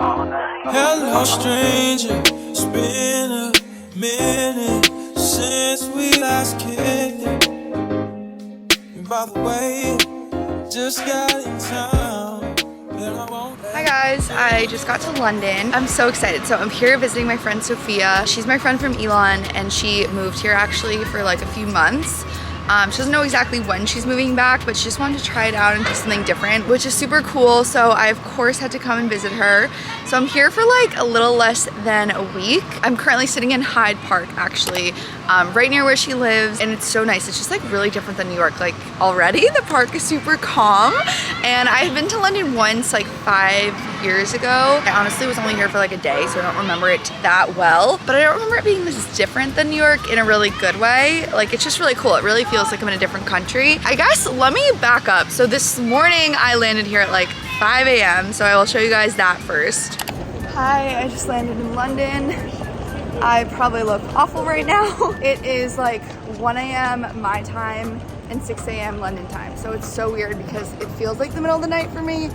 Hello, stranger. It's been a minute since we last kicked it. And by the way, just got in town. Hi guys, I just got to London. I'm so excited. So I'm here visiting my friend Sophia. She's my friend from Elon and she moved here actually for like a few months. She doesn't know exactly when she's moving back, but she just wanted to try it out and do something different, which is super cool. So I of course had to come and visit her. So I'm here for like a little less than a week. I'm currently sitting in Hyde Park actually, right near where she lives, and it's so nice. It's just like really different than New York. Like already the park is super calm, and I had been to London once like 5 years ago. I honestly was only here for like a day, so I don't remember it that well, but I don't remember it being this different than New York in a really good way. Like it's just really cool. It really feels like I'm in a different country. I guess let me back up. So this morning I landed here at like 5 a.m. so I will show you guys that first. Hi, I just landed in London. I probably look awful right now. It is like 1 a.m. my time and 6 a.m. London time. So it's so weird because it feels like the middle of the night for me.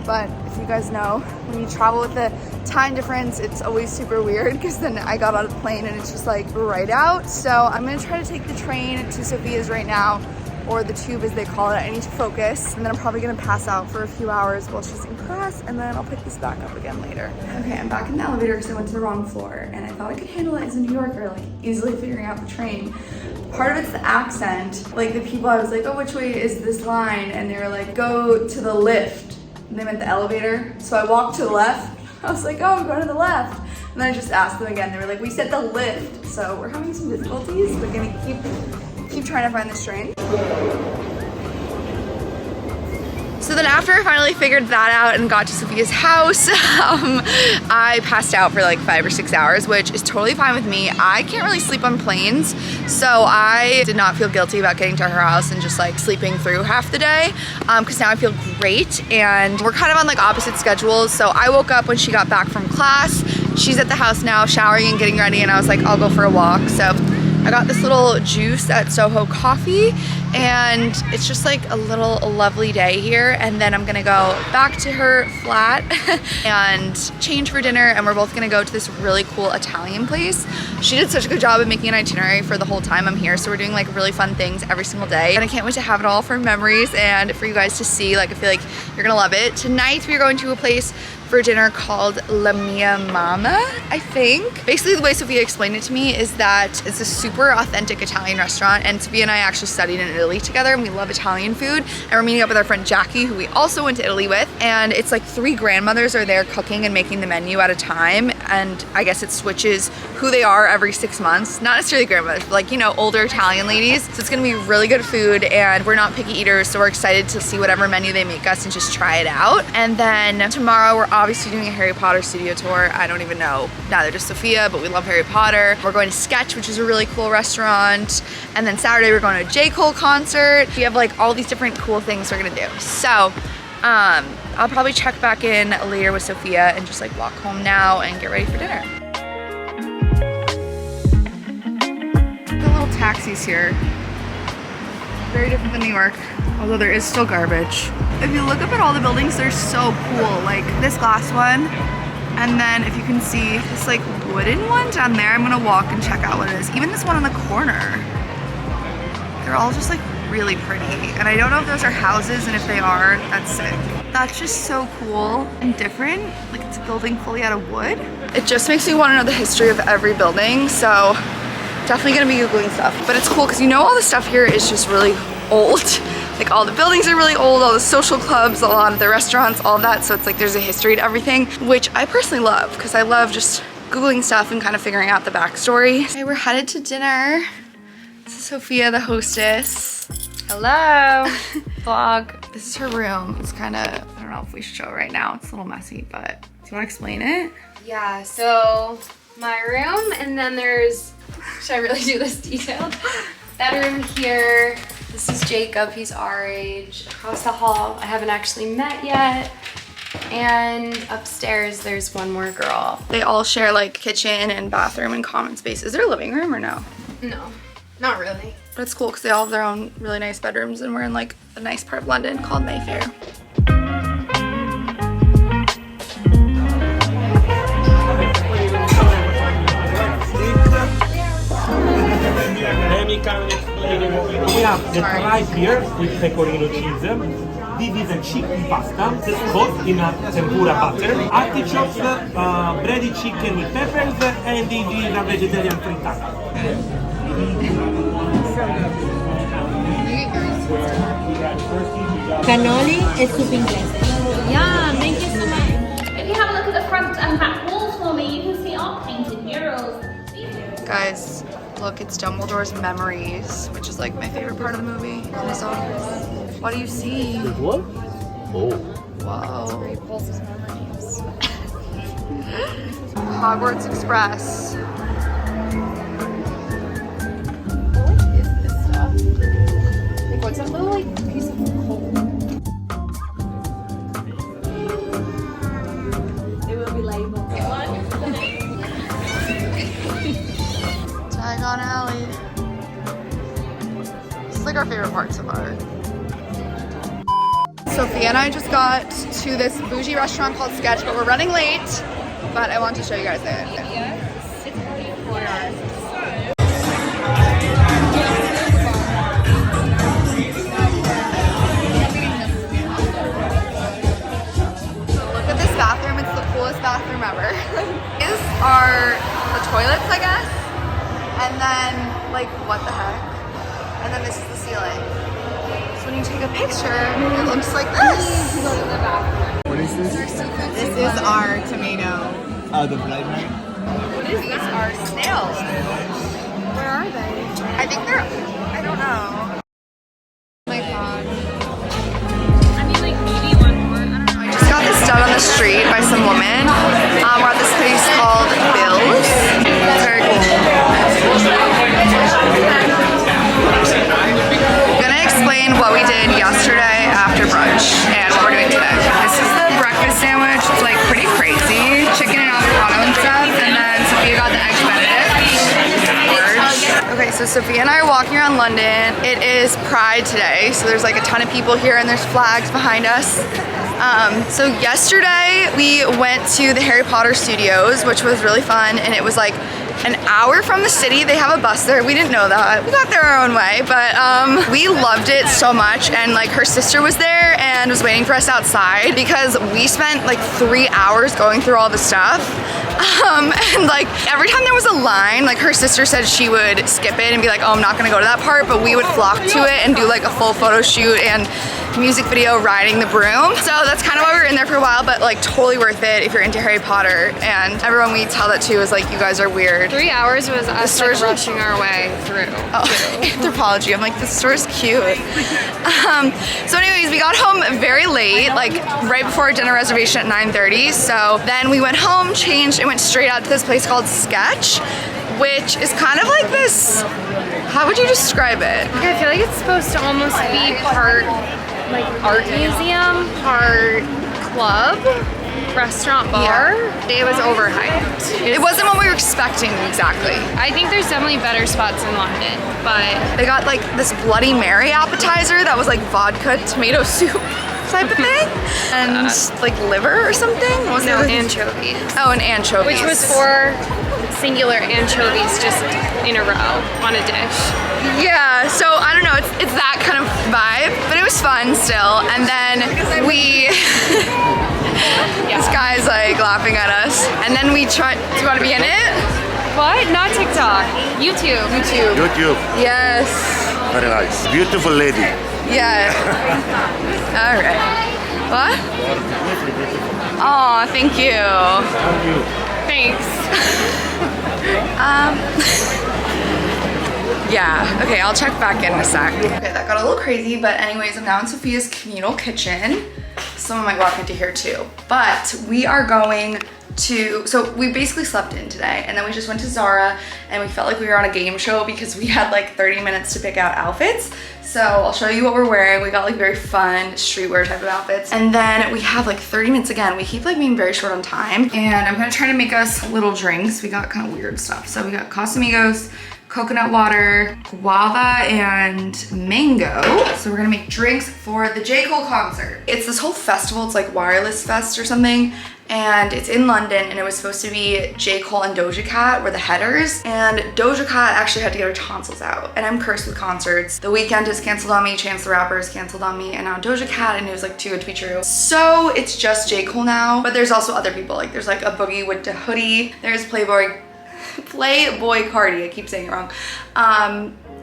But if you guys know, when you travel with the time difference, it's always super weird because then I got out of the plane and it's just like right out. So I'm gonna try to take the train to Sophia's right now, or the tube as they call it. I need to focus, and then I'm probably gonna pass out for a few hours while she's in class, and then I'll pick this back up again later. Okay, I'm back in the elevator because I went to the wrong floor, and I thought I could handle it as a New Yorker, like easily figuring out the train. Part of it's the accent. Like the people, I was like, oh, which way is this line? And they were like, go to the lift. And they meant the elevator. So I walked to the left. I was like, oh, I'm going to the left. And then I just asked them again. They were like, we said the lift. So we're having some difficulties. We're gonna keep trying to find this train. So then after I finally figured that out and got to Sophia's house, I passed out for like 5 or 6 hours, which is totally fine with me. I can't really sleep on planes, so I did not feel guilty about getting to her house and just like sleeping through half the day, because now I feel great and we're kind of on like opposite schedules. So I woke up when she got back from class. She's at the house now showering and getting ready, and I was like, I'll go for a walk. So I got this little juice at Soho Coffee, and it's just like a lovely day here. And then I'm gonna go back to her flat and change for dinner, and we're both gonna go to this really cool Italian place. She did such a good job of making an itinerary for the whole time I'm here, so we're doing like really fun things every single day, and I can't wait to have it all for memories and for you guys to see. Like I feel like you're gonna love it. Tonight we're going to a place for dinner called La Mia Mama, I think. Basically the way Sophia explained it to me is that it's a super authentic Italian restaurant, and Sophia and I actually studied in Italy together and we love Italian food, and we're meeting up with our friend Jackie, who we also went to Italy with, and it's like 3 grandmothers are there cooking and making the menu at a time, and I guess it switches who they are every 6 months. Not necessarily grandmothers, but like, you know, older Italian ladies. So it's gonna be really good food, and we're not picky eaters, so we're excited to see whatever menu they make us and just try it out. And then tomorrow we're obviously doing a Harry Potter studio tour. I don't even know, neither does Sophia, but we love Harry Potter. We're going to Sketch, which is a really cool restaurant. And then Saturday we're going to a J. Cole concert. We have like all these different cool things we're gonna do. So I'll probably check back in later with Sophia and just like walk home now and get ready for dinner. The little taxis here, very different than New York, although there is still garbage. If you look up at all the buildings, they're so cool. Like this glass one, and then if you can see this like wooden one down there, I'm gonna walk and check out what it is. Even this one on the corner, they're all just like really pretty. And I don't know if those are houses, and if they are, that's sick. That's just so cool and different. Like it's a building fully out of wood. It just makes me want to know the history of every building, so definitely gonna be Googling stuff. But it's cool because you know all the stuff here is just really old. Like all the buildings are really old, all the social clubs, a lot of the restaurants, all of that. So it's like there's a history to everything, which I personally love because I love just Googling stuff and kind of figuring out the backstory. Okay, we're headed to dinner. This is Sophia, the hostess. Hello, vlog. This is her room. It's kind of, I don't know if we should show it right now. It's a little messy, but do you want to explain it? Yeah, so my room, and then there's, should I really do this detailed? Bedroom here. This is Jacob, he's our age. Across the hall, I haven't actually met yet. And upstairs, there's one more girl. They all share like kitchen and bathroom and common space. Is there a living room or no? No, not really. But it's cool because they all have their own really nice bedrooms, and we're in like a nice part of London called Mayfair. the rice here with pecorino cheese. This is a chicken pasta cooked in a tempura butter. Artichokes, breaded chicken with peppers, and this is a vegetarian frittata. Cannoli e soup inglese. Yeah, thank you so much. If you have a look at the front and back walls for me, you can see our painted murals. Guys, look, it's Dumbledore's Memories, which is like my favorite part of the movie. What do you see? What? Oh. Wow. Hogwarts Express. What is this stuff? Like, what's that little like piece of coal? It will be labeled. Diagon Alley. It's like our favorite part so far. Sophia and I just got to this bougie restaurant called Sketch, but we're running late. But I want to show you guys it. Look at this bathroom. It's the coolest bathroom ever. These are the toilets, I guess. And then, like, what the heck? And then this is the ceiling. So when you take a picture, it looks like this. What is this? This is our tomato. The blind man. These are snails. Where are they? I think they're, I don't know. Oh my god. I mean, like maybe one more. I don't know. I just got this done on the street by some woman. We're at this place called Bill's. It's very cool. I'm gonna explain what we did yesterday after brunch and what we're doing today. This is the breakfast sandwich. It's like pretty crazy. Chicken and avocado and stuff. And then Sophia got the eggs benedict. Okay, so Sophia and I are walking around London. It is Pride today, so there's like a ton of people here and there's flags behind us. So yesterday we went to the Harry Potter studios, which was really fun, and it was like an hour from the city. They have a bus there. We didn't know that. We got there our own way, but we loved it so much. And like her sister was there and was waiting for us outside because we spent like 3 hours going through all the stuff. And like every time there was a line, like her sister said she would skip it and be like, oh, I'm not gonna go to that part, but we would flock to it and do like a full photo shoot and music video riding the broom. So that's kind of why we were in there for a while, but like totally worth it if you're into Harry Potter. And everyone we tell that to is like, you guys are weird. 3 hours was us like, rushing our way through. Oh, Anthropology. I'm like, this store's cute. So anyways, we got home very late, like right before our dinner reservation at 9:30. So then we went home, changed, and went straight out to this place called Sketch, which is kind of like this, how would you describe it? I feel like it's supposed to almost be part like art museum, part club, restaurant, bar. It was overhyped. It wasn't what we were expecting exactly. I think there's definitely better spots in London, but They got like this Bloody Mary appetizer that was like vodka tomato soup type of thing, and like liver or something. What was no it? anchovies. Oh, and anchovies. Which was 4 singular anchovies just in a row on a dish. Yeah, so I don't know, it's that kind of vibe, but it was fun still. And then we, this guy's like laughing at us. And then we tried, do you want to be in it? What? Not TikTok. YouTube. YouTube. Yes. Very nice. Beautiful lady. Yeah. All right. What? Oh, thank you. Thank you. Thanks. Yeah, okay, I'll check back in a sec. Okay, that got a little crazy, but anyways, I'm now in Sophia's communal kitchen. Someone might walk into here too. But we are going to, so we basically slept in today, and then we just went to Zara, and we felt like we were on a game show because we had like 30 minutes to pick out outfits. So I'll show you what we're wearing. We got like very fun streetwear type of outfits. And then we have like 30 minutes again. We keep like being very short on time. And I'm gonna try to make us little drinks. We got kind of weird stuff. So we got Casamigos, coconut water, guava, and mango. So we're gonna make drinks for the J. Cole concert. It's this whole festival, it's like Wireless Fest or something, and it's in London, and it was supposed to be J. Cole and Doja Cat were the headers, and Doja Cat actually had to get her tonsils out, and I'm cursed with concerts. The Weeknd has canceled on me, Chance the Rapper has canceled on me, and now Doja Cat, and it was like too good to be true. So it's just J. Cole now, but there's also other people, like there's like a Boogie with the Hoodie, there's Playboy Cardi, I keep saying it wrong,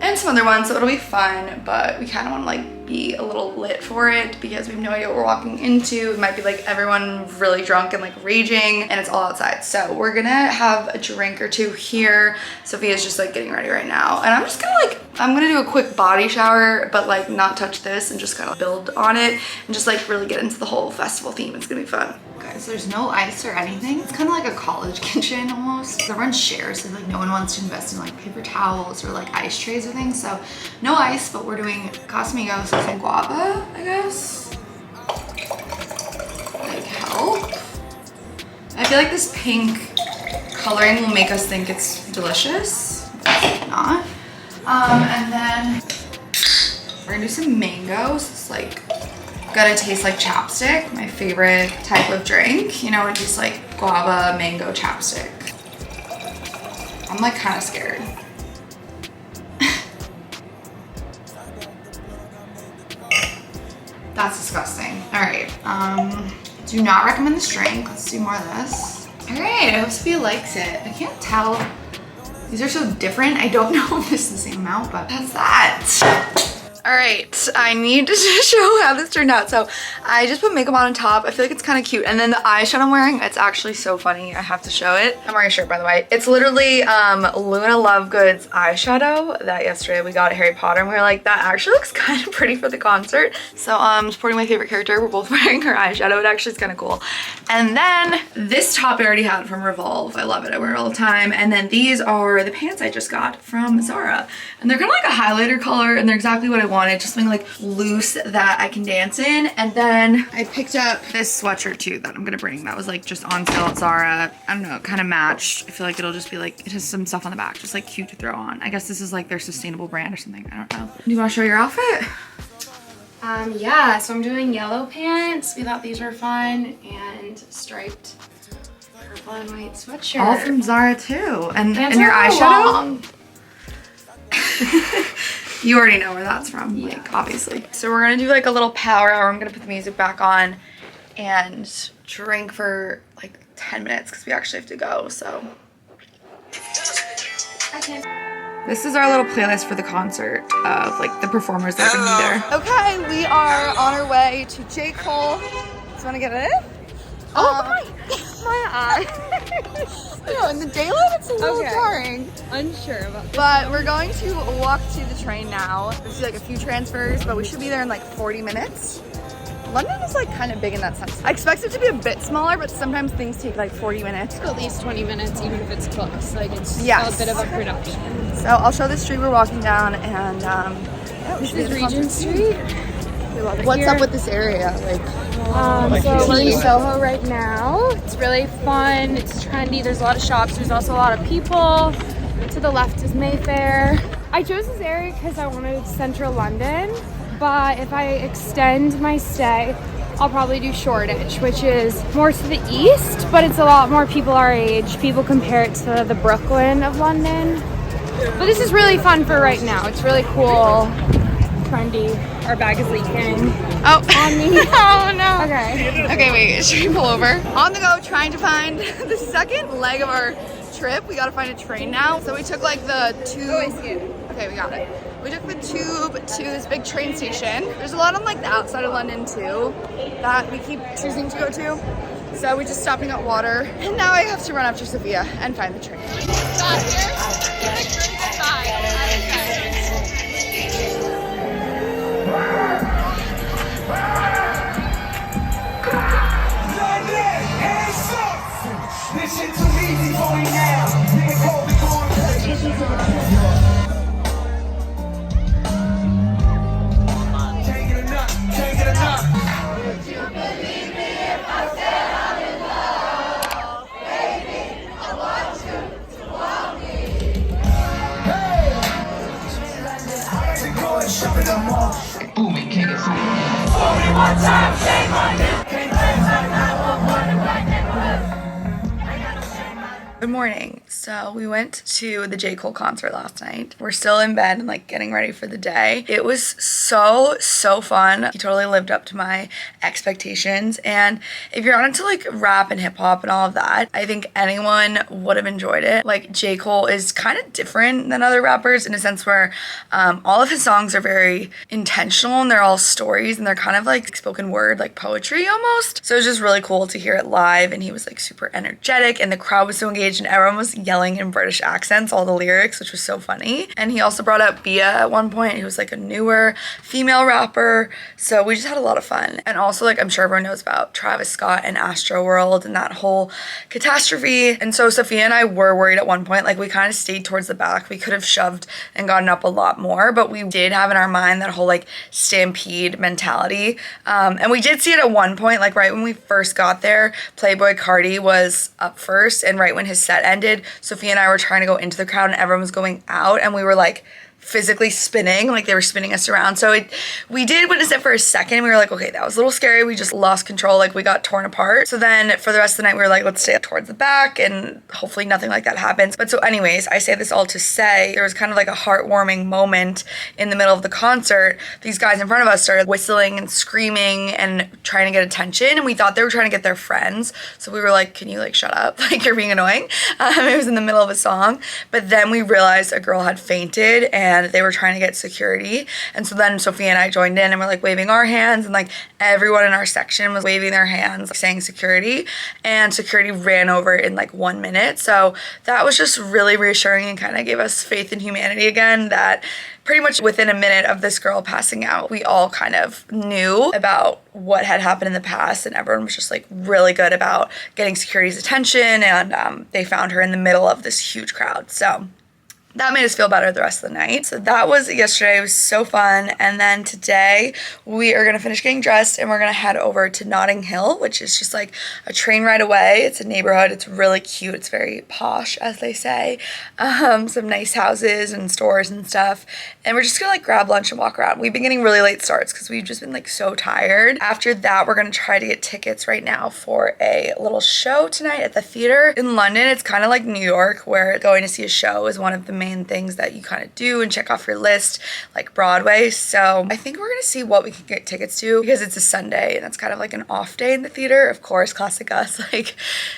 and some other ones, so it'll be fun, but we kind of want to like be a little lit for it because we have no idea what we're walking into. It might be like everyone really drunk and like raging, and it's all outside. So we're gonna have a drink or two here. Sophia's just like getting ready right now, and I'm gonna do a quick body shower, but like not touch this and just kind of build on it and just like really get into the whole festival theme. It's gonna be fun. Guys, there's no ice or anything. It's kind of like a college kitchen almost. Everyone shares, so like no one wants to invest in like paper towels or like ice trays or things. So no ice, but we're doing Casamigos and guava, I guess. Like help. I feel like this pink coloring will make us think it's delicious. It's not. And then we're gonna do some mangoes. It's like gonna taste like chapstick, my favorite type of drink. You know, it tastes like guava mango chapstick. I'm like kind of scared. That's disgusting. All right, do not recommend this drink. Let's do more of this. All right, I hope Sophia likes it. I can't tell. These are so different. I don't know if this is the same amount, but that's that. All right, I need to show how this turned out. So I just put makeup on top. I feel like it's kind of cute. And then the eyeshadow I'm wearing, it's actually so funny. I have to show it. I'm wearing a shirt, by the way. It's literally Luna Lovegood's eyeshadow that yesterday we got at Harry Potter. And we were like, that actually looks kind of pretty for the concert. So supporting my favorite character. We're both wearing her eyeshadow. It actually is kind of cool. And then this top I already had from Revolve. I love it. I wear it all the time. And then these are the pants I just got from Zara. And they're kind of like a highlighter color, and they're exactly what I wanted, just something like loose that I can dance in. And then I picked up this sweatshirt too that I'm gonna bring. That was like just on sale at Zara. I don't know, it kind of matched. I feel like it'll just be like, it has some stuff on the back, just like cute to throw on. I guess this is like their sustainable brand or something. I don't know. Do you want to show your outfit? Yeah, so I'm doing yellow pants. We thought these were fun, and striped purple and white sweatshirt. All from Zara too. And Pants your are eyeshadow? long. You already know where that's from, Yeah. like obviously. So we're gonna do like a little power hour. I'm gonna put the music back on and drink for like 10 minutes because we actually have to go, so. This is our little playlist for the concert of like the performers that are gonna be there. Okay, we are on our way to J. Cole. Do you wanna get it? Oh my eye. No, in the daylight it's a little jarring. Unsure about this. But we're going to walk to the train now. There's like a few transfers, but we should be there in like 40 minutes. London is like kind of big in that sense. I expect it to be a bit smaller, but sometimes things take like 40 minutes. At least 20 minutes, even if it's close. Like it's Yes. a bit of a production. So I'll show the street we're walking down, and yeah, This is Regent Street. We love it What's here. up with this area? So we're in Soho right now. It's really fun. It's trendy. There's a lot of shops. There's also a lot of people. To the left is Mayfair. I chose this area because I wanted central London, but if I extend my stay, I'll probably do Shoreditch, which is more to the east, but it's a lot more people our age. People compare it to the Brooklyn of London. But this is really fun for right now. It's really cool, trendy. Our bag is leaking. Oh, On me. oh no. Okay. Okay, wait, should we pull over? On the go, trying to find the second leg of our trip. We gotta find a train now. So we took like the tube. Okay, we got it. We took the tube to this big train station. There's a lot on like the outside of London too that we keep choosing to go to. So we just stopped and got water. And now I have to run after Sophia and find the train. Got here. It's This shit too easy for me now. Nigga, go, we going Can't get enough, can't get enough. Would you believe me if I said I'm in love? Baby, I want you to want me. Good morning. So we went to the J. Cole concert last night. We're still in bed and like getting ready for the day. It was so fun. He totally lived up to my expectations. And if you're not into like rap and hip hop and all of that, I think anyone would have enjoyed it. Like J. Cole is kind of different than other rappers in a sense where all of his songs are very intentional and they're all stories and they're kind of like spoken word, like poetry almost. So it was just really cool to hear it live, and he was like super energetic and the crowd was so engaged and everyone was yelling in British accents, all the lyrics, which was so funny. And he also brought up Bia at one point, who was like a newer female rapper. So we just had a lot of fun. And also, like, I'm sure everyone knows about Travis Scott and Astroworld and that whole catastrophe. And so Sophia and I were worried at one point, like we kind of stayed towards the back. We could have shoved and gotten up a lot more, but we did have in our mind that whole like stampede mentality. And we did see it at one point, like right when we first got there, Playboi Carti was up first, and right when his set ended, Sophia and I were trying to go into the crowd and everyone was going out, and we were like physically spinning, like they were spinning us around. So we did witness it for a second. We were like, okay, that was a little scary. We just lost control, like we got torn apart. So then for the rest of the night, we were like, let's stay towards the back and hopefully nothing like that happens. But so anyways, I say this all to say there was kind of like a heartwarming moment in the middle of the concert. These guys in front of us started whistling and screaming and trying to get attention, and we thought they were trying to get their friends. So we were like, can you like shut up? Like you're being annoying. It was in the middle of a song. But then we realized a girl had fainted and they were trying to get security. And so then Sophia and I joined in and we're like waving our hands, and like everyone in our section was waving their hands, like, saying security, and security ran over in like 1 minute. So that was just really reassuring and kind of gave us faith in humanity again, that pretty much within a minute of this girl passing out, we all kind of knew about what had happened in the past, and everyone was just like really good about getting security's attention, and they found her in the middle of this huge crowd. So that made us feel better the rest of the night. So that was yesterday. It was so fun. And then today we are going to finish getting dressed and we're going to head over to Notting Hill, which is just like a train ride away. It's a neighborhood. It's really cute. It's very posh, as they say. Some nice houses and stores and stuff. And we're just going to like grab lunch and walk around. We've been getting really late starts because we've just been like so tired. After that, we're going to try to get tickets right now for a little show tonight at the theater in London. It's kind of like New York, where going to see a show is one of the main things that you kind of do and check off your list, like Broadway. So I think we're gonna see what we can get tickets to, because it's a Sunday and it's kind of like an off day in the theater. Of course, classic us, like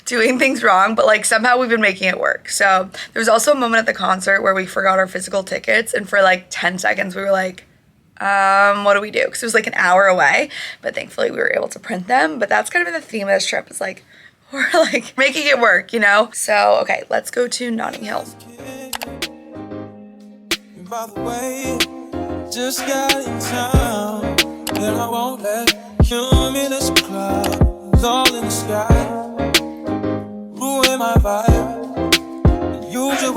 doing things wrong, but like somehow we've been making it work. So there was also a moment at the concert where we forgot our physical tickets, and for like 10 seconds we were like, what do we do? Because it was like an hour away, but thankfully we were able to print them. But that's kind of been the theme of this trip, is like we're like making it work, you know? So okay, let's go to Notting Hill. By the way, just got in town, and I won't let cumulus clouds all in the sky ruin my vibe. Usually